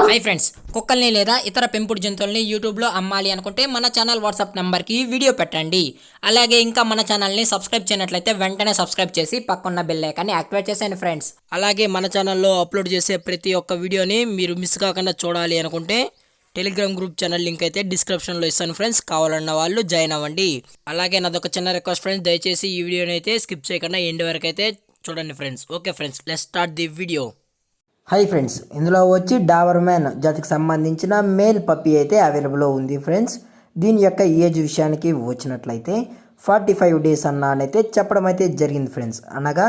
Hi friends, కుక్కల్ని లేదా ఇతర పెంపుడు జంతువుల్ని యూట్యూబ్లో అమ్మాలి అనుకుంటే మన ఛానల్ వాట్సాప్ నెంబర్కి వీడియో పెట్టండి. అలాగే ఇంకా మన ఛానల్ని సబ్స్క్రైబ్ చేయనట్లయితే వెంటనే సబ్స్క్రైబ్ చేసి పక్కన్న బెల్ ఐకాన్ని యాక్టివేట్ చేసేయండి ఫ్రెండ్స్. అలాగే మన ఛానల్లో అప్లోడ్ చేసే ప్రతి ఒక్క వీడియోని మీరు మిస్ కాకుండా చూడాలి అనుకుంటే టెలిగ్రామ్ గ్రూప్ ఛానల్ లింక్ అయితే డిస్క్రిప్షన్లో ఇస్తాను ఫ్రెండ్స్. కావాలన్న వాళ్ళు జాయిన్ అవ్వండి. అలాగే నాదొక చిన్న రిక్వెస్ట్ ఫ్రెండ్స్, దయచేసి ఈ వీడియోని అయితే స్కిప్ చేయకుండా ఎండ్ వరకు అయితే చూడండి friends. Okay friends, let's start the video. Hi friends, ఇందులో వచ్చి డాబర్మ్యాన్ జాతికి సంబంధించిన మేల్ పప్పీ అయితే అవైలబుల్లో ఉంది ఫ్రెండ్స్. దీని యొక్క ఏజ్ విషయానికి వచ్చినట్లయితే 45 డేస్ అన్నైతే చెప్పడం అయితే జరిగింది ఫ్రెండ్స్. అనగా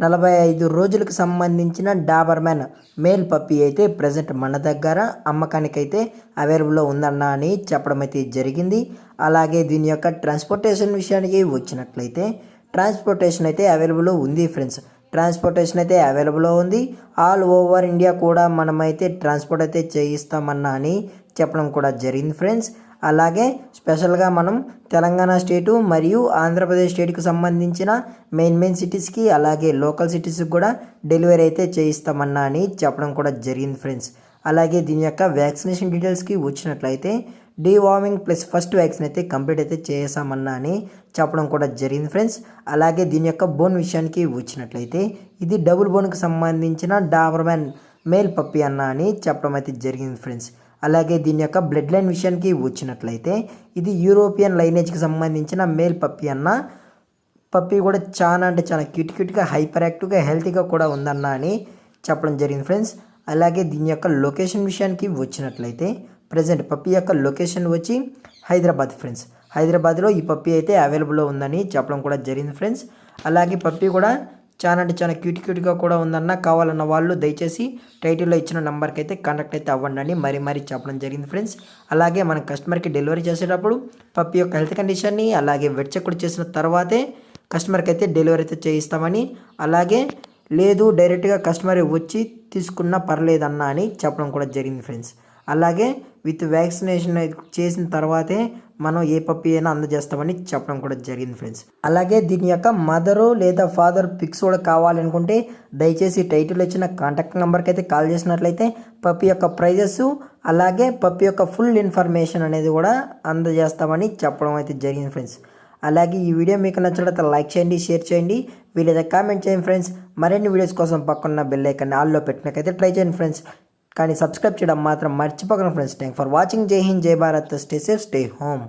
45 రోజులకు సంబంధించిన డాబర్మ్యాన్ మేల్ పప్పీ అయితే ప్రజెంట్ మన దగ్గర అమ్మకానికైతే అవైలబుల్లో ఉందన్న అని చెప్పడం అయితే జరిగింది. అలాగే దీని యొక్క ట్రాన్స్పోర్టేషన్ విషయానికి వచ్చినట్లయితే ట్రాన్స్పోర్టేషన్ అయితే అవైలబుల్ ఉంది ఫ్రెండ్స్. ట్రాన్స్పోర్టేషన్ అయితే అవైలబుల్లో ఉంది. ఆల్ ఓవర్ ఇండియా కూడా మనమైతే ట్రాన్స్పోర్ట్ అయితే చేయిస్తామన్నా అని చెప్పడం కూడా జరిగింది ఫ్రెండ్స్. అలాగే స్పెషల్గా మనం తెలంగాణ స్టేటు మరియు ఆంధ్రప్రదేశ్ స్టేట్కి సంబంధించిన మెయిన్ సిటీస్కి అలాగే లోకల్ సిటీస్కి కూడా డెలివరీ అయితే చేయిస్తామన్నా అని చెప్పడం కూడా జరిగింది ఫ్రెండ్స్. అలాగే దీని యొక్క వ్యాక్సినేషన్ డీటెయిల్స్కి వచ్చినట్లయితే డీవార్మింగ్ ప్లస్ ఫస్ట్ వ్యాక్సిన్ అయితే కంప్లీట్ అయితే చేసామన్నా అని చెప్పడం కూడా జరిగింది ఫ్రెండ్స్. అలాగే దీని యొక్క బోన్ విషయానికి వచ్చినట్లయితే ఇది డబుల్ బోన్కి సంబంధించిన డాబర్మ్యాన్ మేల్ పప్పీ అన్న అని చెప్పడం అయితే జరిగింది ఫ్రెండ్స్. అలాగే దీని యొక్క బ్లడ్ లైన్ విషయానికి వచ్చినట్లయితే ఇది యూరోపియన్ లైనేజ్కి సంబంధించిన మేల్ పప్పీ అన్న. పప్పీ కూడా చాలా అంటే చాలా క్యూట్గా హైపర్ యాక్టివ్గా హెల్తీగా కూడా ఉందన్న అని చెప్పడం జరిగింది ఫ్రెండ్స్. అలాగే దీని యొక్క లొకేషన్ విషయానికి వచ్చినట్లయితే ప్రజెంట్ పప్పీ యొక్క లొకేషన్ వచ్చి హైదరాబాద్ ఫ్రెండ్స్. హైదరాబాద్లో ఈ పప్పీ అయితే అవైలబుల్లో ఉందని చెప్పడం కూడా జరిగింది ఫ్రెండ్స్. అలాగే పప్పీ కూడా చాలా అంటే చాలా క్యూట్గా కూడా ఉందన్న. కావాలన్న వాళ్ళు దయచేసి టైటిల్లో ఇచ్చిన నెంబర్కి అయితే కాంటాక్ట్ అయితే అవ్వండి అని మరీ చెప్పడం జరిగింది ఫ్రెండ్స్. అలాగే మన కస్టమర్కి డెలివరీ చేసేటప్పుడు పప్పీ యొక్క హెల్త్ కండిషన్ని అలాగే వెట్ చెక్ కూడా చేసిన తర్వాతే కస్టమర్కి అయితే డెలివరీ అయితే చేయిస్తామని, అలాగే లేదు డైరెక్ట్గా కస్టమర్ వచ్చి తీసుకున్నా పర్లేదన్నా అని చెప్పడం కూడా జరిగింది ఫ్రెండ్స్. అలాగే విత్ వ్యాక్సినేషన్ చేసిన తర్వాతే మనం ఏ పప్పీ అయినా అందజేస్తామని చెప్పడం కూడా జరిగింది ఫ్రెండ్స్. అలాగే దీని యొక్క మదరు లేదా ఫాదర్ పిక్స్ కూడా కావాలనుకుంటే దయచేసి టైటిల్ ఇచ్చిన కాంటాక్ట్ నెంబర్కి అయితే కాల్ చేసినట్లయితే పప్పీ యొక్క ప్రైజెస్ అలాగే పప్పీ యొక్క ఫుల్ ఇన్ఫర్మేషన్ అనేది కూడా అందజేస్తామని చెప్పడం అయితే జరిగింది ఫ్రెండ్స్. అలాగే ఈ వీడియో మీకు నచ్చినట్లయితే లైక్ చేయండి, షేర్ చేయండి, వీలైతే కామెంట్ చేయండి ఫ్రెండ్స్. మరిన్ని వీడియోస్ కోసం పక్కన బెల్ ఐకాన్ని ఆల్లో పెట్టినకైతే ట్రై చేయండి ఫ్రెండ్స్. కానీ సబ్స్క్రైబ్ చేయడం మాత్రం మర్చిపోకండి ఫ్రెండ్స్. Thank for watching. జై హింద్, జై Bharat, stay safe, stay home.